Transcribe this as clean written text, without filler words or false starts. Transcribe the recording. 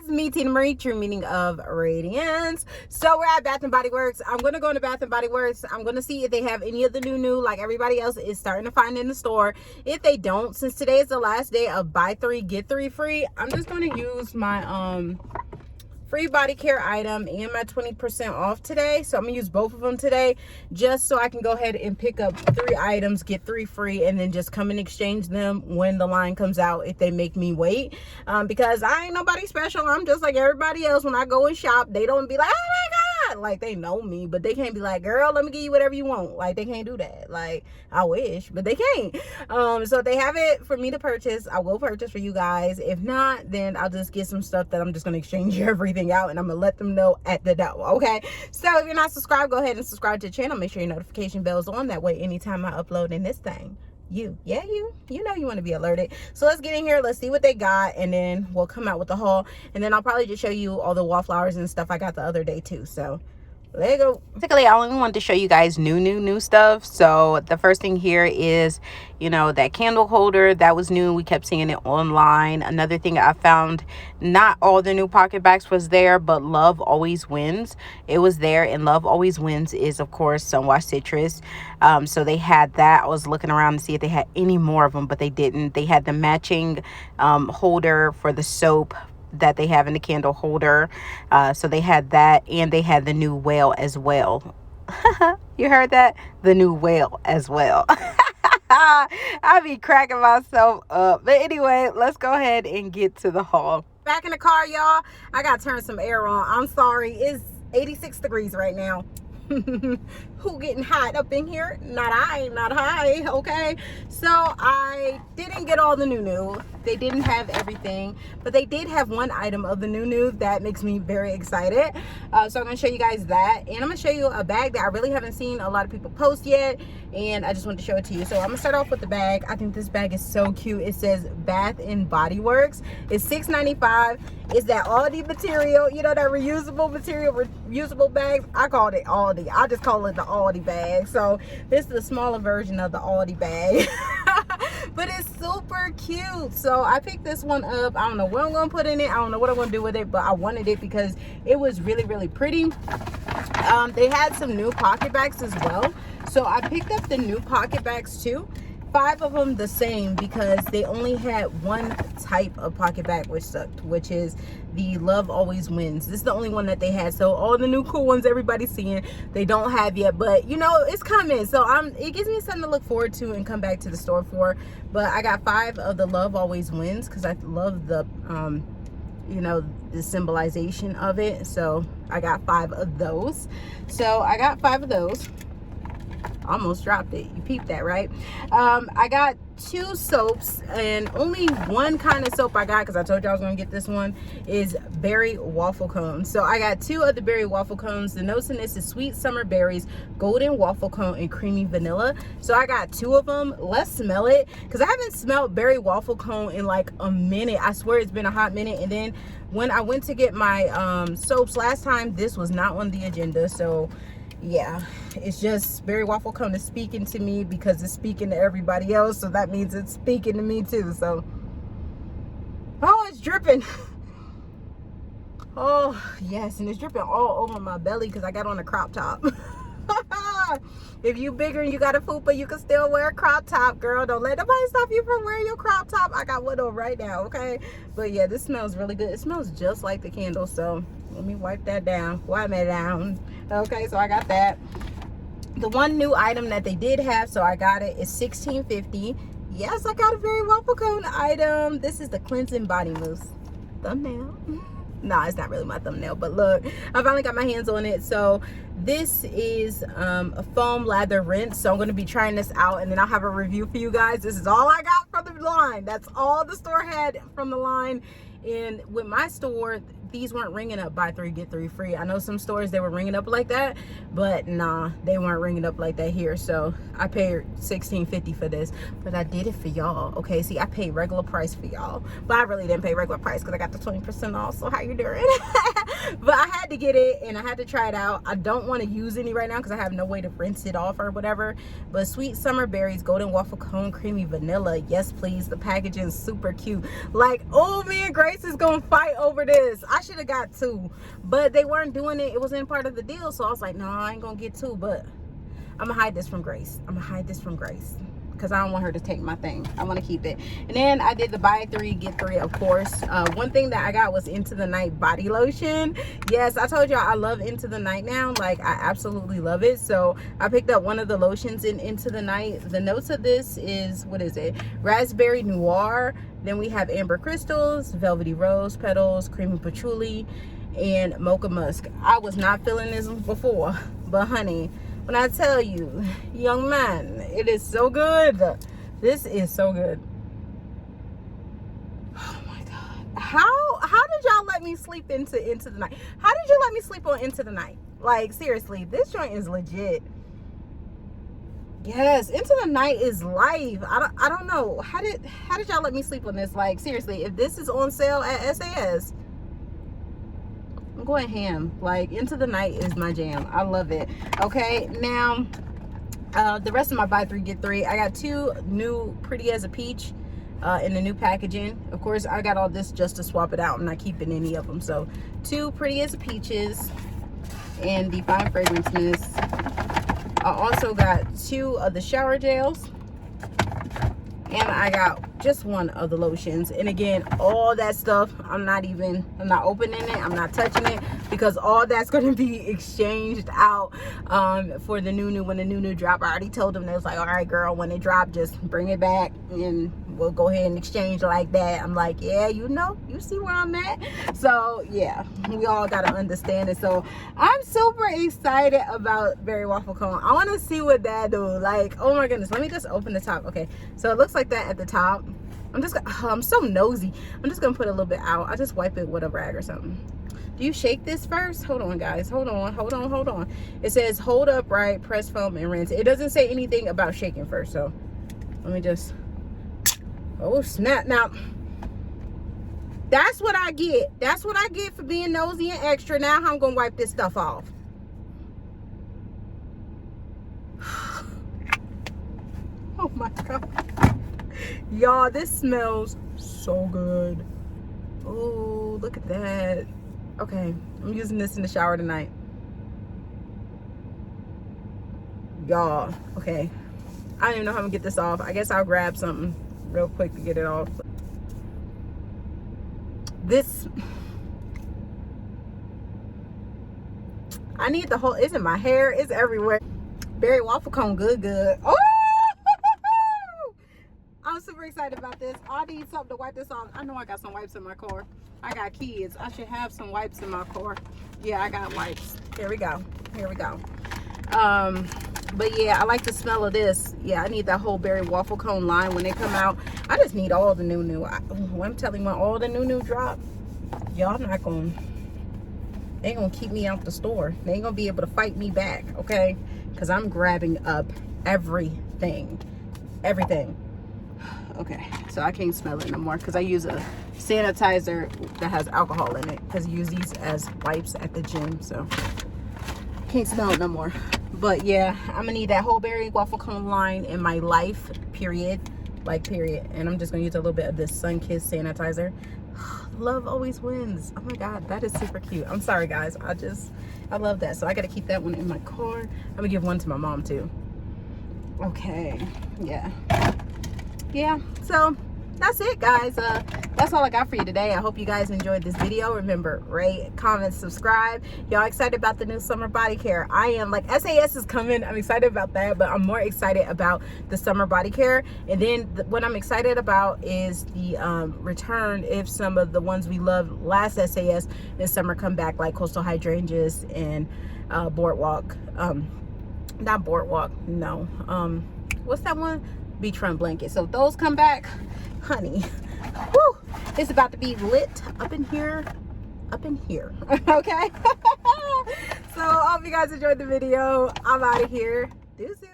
guys, me Tina Marie, true meaning of radiance. So we're at Bath and Body Works. I'm gonna go into Bath and Body Works. I'm gonna see if they have any of the new like everybody else is starting to find in the store. If they don't, since today is the last day of buy 3 get 3 free, I'm just gonna use my free body care item and my 20% off today. So I'm gonna use both of them today just so I can go ahead and pick up 3 items, get 3 free, and then just come and exchange them when the line comes out if they make me wait, because I ain't nobody special. I'm just like everybody else. When I go and shop, they don't be like, oh my god, like they know me, but they can't be like, girl, let me give you whatever you want. Like they can't do that. Like I wish, but they can't. So if they have it for me to purchase, I will purchase for you guys. If not, then I'll just get some stuff that I'm just gonna exchange everything out, and I'm gonna let them know at the door. Okay, so if you're not subscribed, go ahead and subscribe to the channel. Make sure your notification bell's on, that way anytime I upload in this thing, you know you want to be alerted. So let's get in here, let's see what they got, and then we'll come out with the haul, and then I'll probably just show you all the wallflowers and stuff I got the other day too. So there you go. Basically, I only wanted to show you guys new stuff. So the first thing here is, you know, that candle holder that was new. We kept seeing it online. Another thing I found, not all the new pocket bags was there, but Love Always Wins, it was there. And Love Always Wins is, of course, Sunwash Citrus. So they had that. I was looking around to see if they had any more of them, but they didn't. They had the matching holder for the soap that they have in the candle holder. So they had that, and they had the new whale as well. You heard that? The new whale as well. I be cracking myself up. But anyway, let's go ahead and get to the haul. Back in the car, y'all. I gotta turn some air on. I'm sorry. It's 86 degrees right now. Who getting hot up in here? Not I, not high. Okay, so I didn't get all the new. They didn't have everything, but they did have one item of the new that makes me very excited. So I'm gonna show you guys that, and I'm gonna show you a bag that I really haven't seen a lot of people post yet, and I just wanted to show it to you. So I'm gonna start off with the bag. I think this bag is so cute. It says Bath and Body Works. It's $6.95. It's that Aldi material, you know, that reusable material, reusable bags. I called it Aldi. I just call it the Aldi bag. So this is the smaller version of the Aldi bag. But it's super cute. So I picked this one up. I don't know what I'm gonna put in it. I don't know what I'm gonna do with it, but I wanted it because it was really pretty. They had some new pocket bags as well. So I picked up the new pocket bags too. 5 of them the same, because they only had one type of pocket bag which sucked, which is the Love Always Wins. This is the only one that they had. So all the new cool ones everybody's seeing, they don't have yet, but you know, it's coming. So it gives me something to look forward to and come back to the store for. But I got 5 of the Love Always Wins because I love the you know, the symbolization of it. So I got 5 of those. So I got 5 of those. Almost dropped it. You peeped that, right? I got 2 soaps, and only one kind of soap I got, because I told you I was going to get this one, is berry waffle cones. So I got 2 of the berry waffle cones. The notes in this is sweet summer berries, golden waffle cone, and creamy vanilla. So I got 2 of them. Let's smell it, because I haven't smelled berry waffle cone in like a minute. I swear it's been a hot minute. And then when I went to get my soaps last time, this was not on the agenda. So yeah, it's just berry waffle cone is speaking to me because it's speaking to everybody else, so that means it's speaking to me too. So oh, it's dripping. Oh yes, and it's dripping all over my belly because I got on a crop top. If you bigger and you got a fupa, you can still wear a crop top, girl. Don't let nobody stop you from wearing your crop top. I got one on right now, okay? But yeah, this smells really good. It smells just like the candle. So let me wipe that down. Wipe it down. Okay, so I got that. The one new item that they did have, so I got it, is $16.50. Yes, I got a very waffle cone item. This is the cleansing body mousse. Thumbnail. Nah, it's not really my thumbnail, but look, I finally got my hands on it. So this is a foam lather rinse. So I'm going to be trying this out, and then I'll have a review for you guys. This is all I got from the line. That's all the store had from the line. And with my store, these weren't ringing up buy 3 get 3 free. I know some stores they were ringing up like that, but nah, they weren't ringing up like that here. So I paid $16.50 for this, but I did it for y'all. Okay, see, I paid regular price for y'all, but I really didn't pay regular price because I got the 20% off. So how you doing? But I had to get it, and I had to try it out. I don't want to use any right now because I have no way to rinse it off or whatever. But sweet summer berries, golden waffle cone, creamy vanilla. Yes please. The packaging is super cute. Like, oh man, Grace Grace is gonna fight over this. I should have got 2, but they weren't doing it. It wasn't part of the deal, so I was like, no, I ain't gonna get 2, but I'm gonna hide this from Grace. I'm gonna hide this from Grace because I don't want her to take my thing. I want to keep it. And then I did the buy 3 get 3, of course. One thing that I got was Into the Night body lotion. Yes, I told y'all I love Into the Night now. Like, I absolutely love it. So I picked up one of the lotions in Into the Night. The notes of this is, what is it? Raspberry Noir. Then we have amber crystals, velvety rose petals, creamy patchouli, and mocha musk. I was not feeling this before, but honey, when I tell you, young man, it is so good. This is so good. Oh my God. How did y'all let me sleep into the Night? How did you let me sleep on Into the Night? Like, seriously, this joint is legit. Yes, Into the Night is life. I don't know. How did y'all let me sleep on this? Like, seriously, if this is on sale at SAS, I'm going ham. Like, Into the Night is my jam. I love it. Okay, now the rest of my buy 3 get 3, I got 2 new Pretty as a Peach in the new packaging. Of course, I got all this just to swap it out. I'm not keeping any of them. So 2 Pretty as a Peaches and the Fine Fragrance Mist. I also got 2 of the shower gels, and I got just 1 of the lotions. And again, all that stuff, I'm not opening it, I'm not touching it, because all that's going to be exchanged out for the new when the new drop. I already told them, they was like, all right girl, when it drop, just bring it back and we'll go ahead and exchange like that. I'm like, yeah, you see where I'm at. So yeah, we all got to understand it. So I'm super excited about berry waffle cone. I want to see what that do. Like, oh my goodness, let me just open the top. Okay, so it looks like that at the top. I'm so nosy. I'm just gonna put a little bit out. I just wipe it with a rag or something. Do you shake this first? Hold on, guys. Hold on. It says hold upright, press foam, and rinse. It doesn't say anything about shaking first, so let me just. Oh snap! Now that's what I get. That's what I get for being nosy and extra. Now I'm gonna wipe this stuff off. Oh my God. Y'all, this smells so good. Oh, look at that. Okay, I'm using this in the shower tonight. Y'all, okay. I don't even know how I'm gonna get this off. I guess I'll grab something real quick to get it off. This, I need the whole, it's in my hair, it's everywhere. Berry waffle cone, good. Oh! I'm super excited about this. I need something to wipe this off. I know I got some wipes in my car. I got kids. I should have some wipes in my car. Yeah, I got wipes. Here we go. But yeah, I like the smell of this. Yeah, I need that whole berry waffle cone line when they come out. I just need all the new. I'm telling you, when all the new drop, y'all not gonna, they ain't gonna keep me out the store. They ain't gonna be able to fight me back, okay? Because I'm grabbing up everything. Okay, so I can't smell it no more because I use a sanitizer that has alcohol in it, because I use these as wipes at the gym, so can't smell it no more. But yeah, I'm gonna need that whole berry waffle cone line in my life, period. And I'm just gonna use a little bit of this Sunkissed sanitizer. Love always wins. Oh my God, that is super cute. I'm sorry guys, I love that. So I gotta keep that one in my car. I'm gonna give one to my mom too. Okay, yeah, so that's it guys. That's all I got for you today. I hope you guys enjoyed this video. Remember, rate, comment, subscribe. Y'all excited about the new summer body care? I am. Like, SAS is coming. I'm excited about that, but I'm more excited about the summer body care. And then what I'm excited about is the return, if some of the ones we loved last SAS this summer come back, like Coastal Hydrangeas and Boardwalk. Not Boardwalk, no. What's that one? Beachfront Blanket. So if those come back, honey, whew, it's about to be lit up in here. Okay. So I hope you guys enjoyed the video. I'm out of here. Deuces.